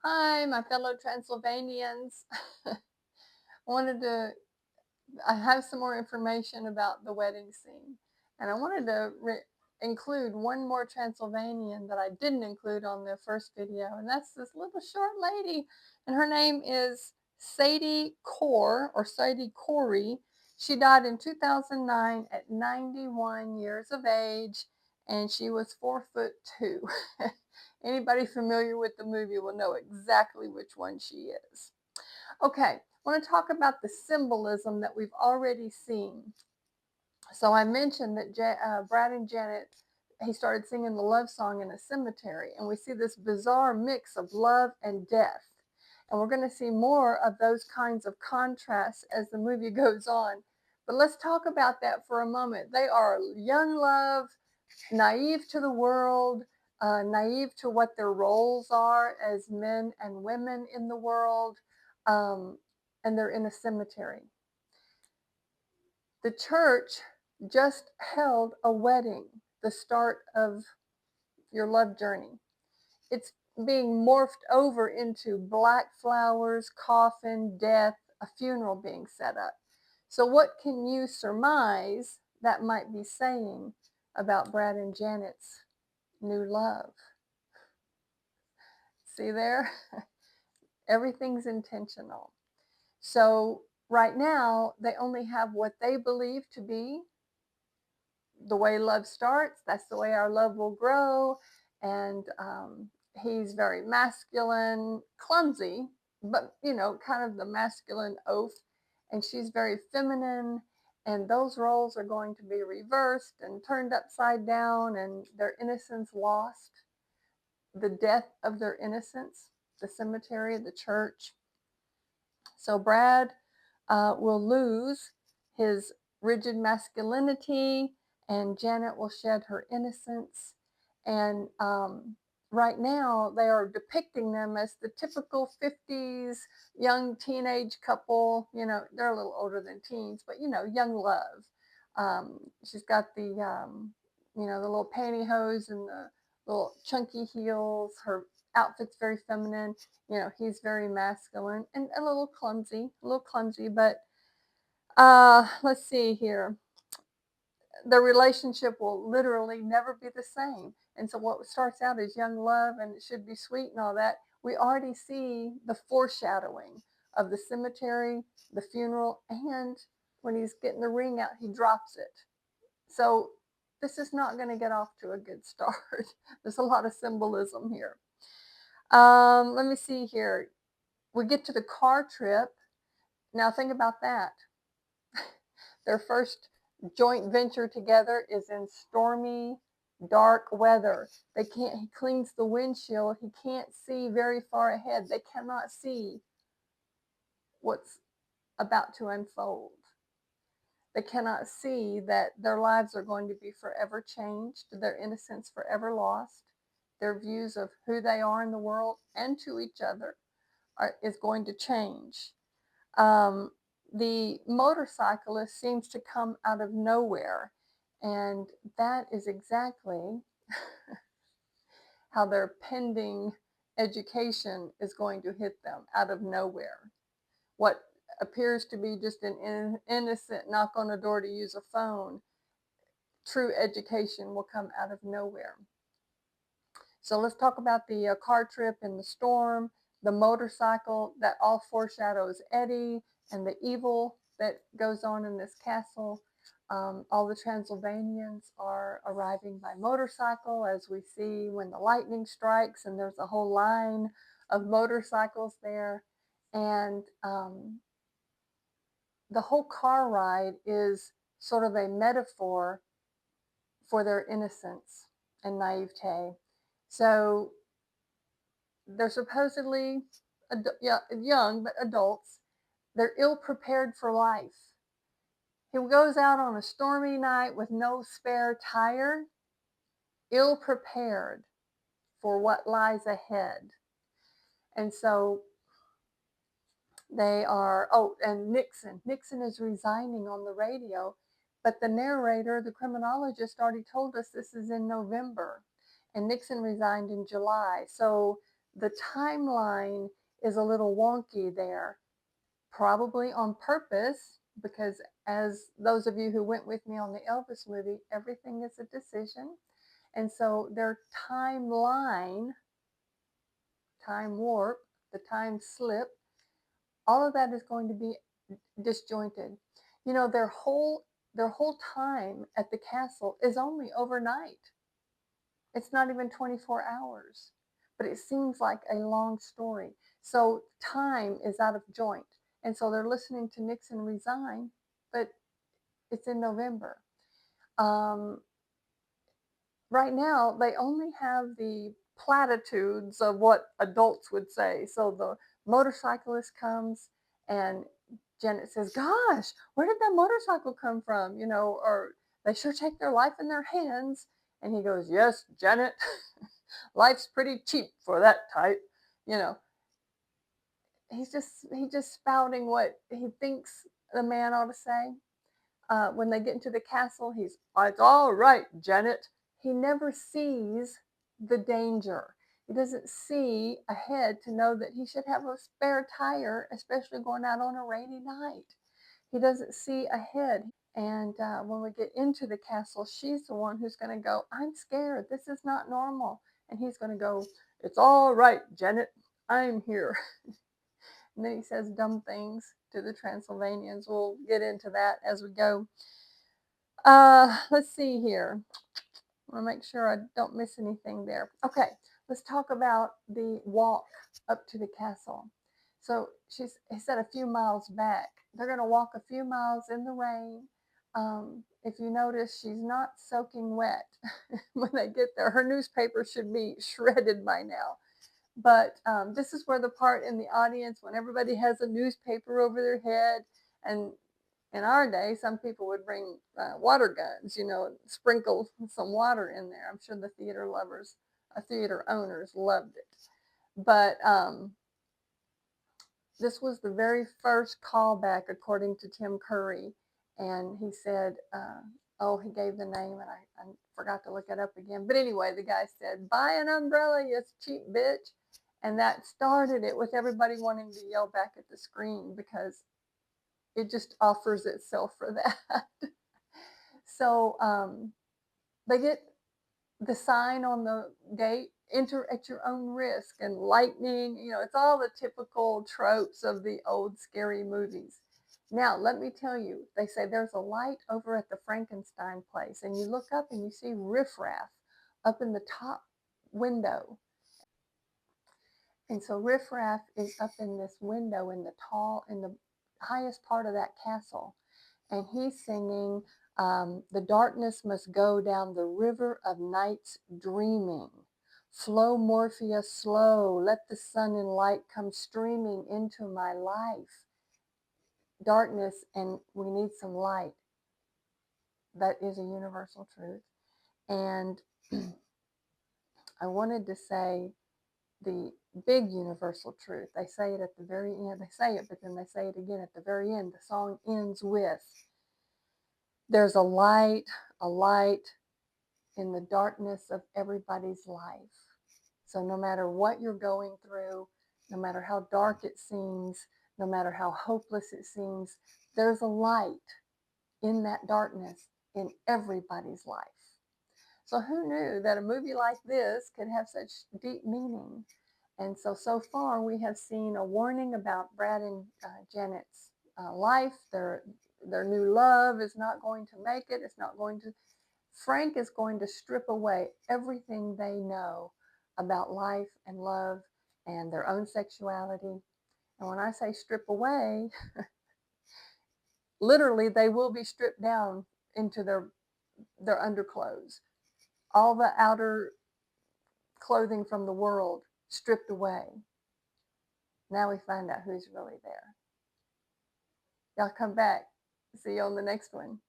Hi, my fellow Transylvanians. I have some more information about the wedding scene, and I wanted to include one more Transylvanian that I didn't include on the first video, and that's this little short lady, and her name is Sadie Core, or Sadie Corey. She died in 2009 at 91 years of age, and she was 4'2". Anybody familiar with the movie will know exactly which one she is. Okay, I want to talk about the symbolism that we've already seen. So I mentioned that Brad and Janet, he started singing the love song in a cemetery, and we see this bizarre mix of love and death. And we're going to see more of those kinds of contrasts as the movie goes on. But let's talk about that for a moment. They are young love, naive to the world, naive to what their roles are as men and women in the world, um, and they're in a cemetery. The church just held a wedding, the start of your love journey. It's being morphed over into black flowers, coffin, death, a funeral being set up. So, what can you surmise that might be saying about Brad and Janet's new love? See there? Everything's intentional. So, right now, they only have what they believe to be the way love starts. That's the way our love will grow. And he's very masculine, clumsy, but kind of the masculine oaf. And she's very feminine. And those roles are going to be reversed and turned upside down, and their innocence lost. The death of their innocence, the cemetery, the church. So Brad will lose his rigid masculinity, and Janet will shed her innocence. And right now, they are depicting them as the typical 50s young teenage couple. They're a little older than teens, but young love. She's got the little pantyhose and the little chunky heels. Her outfit's very feminine. He's very masculine and a little clumsy, but let's see here. The relationship will literally never be the same. And so what starts out as young love and it should be sweet and all that, we already see the foreshadowing of the cemetery, the funeral, and when he's getting the ring out, he drops it. So this is not going to get off to a good start. There's a lot of symbolism here. Let me see here. We get to the car trip. Now think about that. Their first joint venture together is in stormy, dark weather. He cleans the windshield. He can't see very far ahead. They cannot see what's about to unfold. They cannot see that their lives are going to be forever changed, their innocence forever lost, their views of who they are in the world and to each other is going to change. The motorcyclist seems to come out of nowhere, and that is exactly how their pending education is going to hit them out of nowhere. What appears to be just an innocent knock on a door to use a phone, true education will come out of nowhere. So let's talk about the car trip in the storm, the motorcycle that all foreshadows Eddie, and the evil that goes on in this castle. All the Transylvanians are arriving by motorcycle, as we see when the lightning strikes, and there's a whole line of motorcycles there. And the whole car ride is sort of a metaphor for their innocence and naivete. So they're supposedly young, but adults. They're ill prepared for life. He goes out on a stormy night with no spare tire, ill prepared for what lies ahead. And so they are, and Nixon is resigning on the radio, but the narrator, the criminologist, already told us this is in November, and Nixon resigned in July. So the timeline is a little wonky there, probably on purpose, because as those of you who went with me on the Elvis movie, everything is a decision. And so their timeline, time warp, the time slip, all of that is going to be disjointed. You know, their whole time at the castle is only overnight. It's not even 24 hours, but it seems like a long story. So time is out of joint. And so they're listening to Nixon resign, but it's in November. Um, right now, they only have the platitudes of what adults would say. So the motorcyclist comes and Janet says, "Gosh, where did that motorcycle come from?" You know, or "They sure take their life in their hands." And he goes, "Yes, Janet, life's pretty cheap for that type." You know, he's just spouting what he thinks the man ought to say. When they get into the castle, he's, "It's all right, Janet." He never sees the danger. He doesn't see ahead to know that he should have a spare tire, especially going out on a rainy night. He doesn't see ahead. And when we get into the castle, she's the one who's going to go, "I'm scared. This is not normal." And he's going to go, "It's all right, Janet. I'm here." And then he says dumb things to the Transylvanians. We'll get into that as we go. Let's see here. I want to make sure I don't miss anything there. Okay, let's talk about the walk up to the castle. So he said a few miles back. They're going to walk a few miles in the rain. If you notice, she's not soaking wet when they get there. Her newspaper should be shredded by now. But this is where the part in the audience, when everybody has a newspaper over their head, and in our day, some people would bring water guns, you know, and sprinkle some water in there. I'm sure the theater owners loved it. But this was the very first callback, according to Tim Curry. And he said, oh, he gave the name, and I forgot to look it up again. But anyway, the guy said, "Buy an umbrella, you cheap bitch." And that started it with everybody wanting to yell back at the screen because it just offers itself for that. So they get the sign on the gate, "Enter at your own risk," and lightning, you know, it's all the typical tropes of the old scary movies. Now, let me tell you, they say there's a light over at the Frankenstein place, and you look up and you see riffraff up in the top window. And so riffraff is up in this window in the highest part of that castle. And he's singing, "The darkness must go down the river of night's dreaming. Flow, Morpheus, slow. Let the sun and light come streaming into my life." Darkness, and we need some light. That is a universal truth. And I wanted to say the big universal truth. They say it at the very end. They say it, but then they say it again at the very end. The song ends with, "There's a light in the darkness of everybody's life." So no matter what you're going through, no matter how dark it seems, no matter how hopeless it seems, there's a light in that darkness in everybody's life. So who knew that a movie like this could have such deep meaning? And so far we have seen a warning about Brad and Janet's life. Their new love is not going to make it. It's not going to. Frank is going to strip away everything they know about life and love and their own sexuality. And when I say strip away, literally they will be stripped down into their underclothes. All the outer clothing from the world stripped away. Now we find out who's really there. Y'all come back. See you on the next one.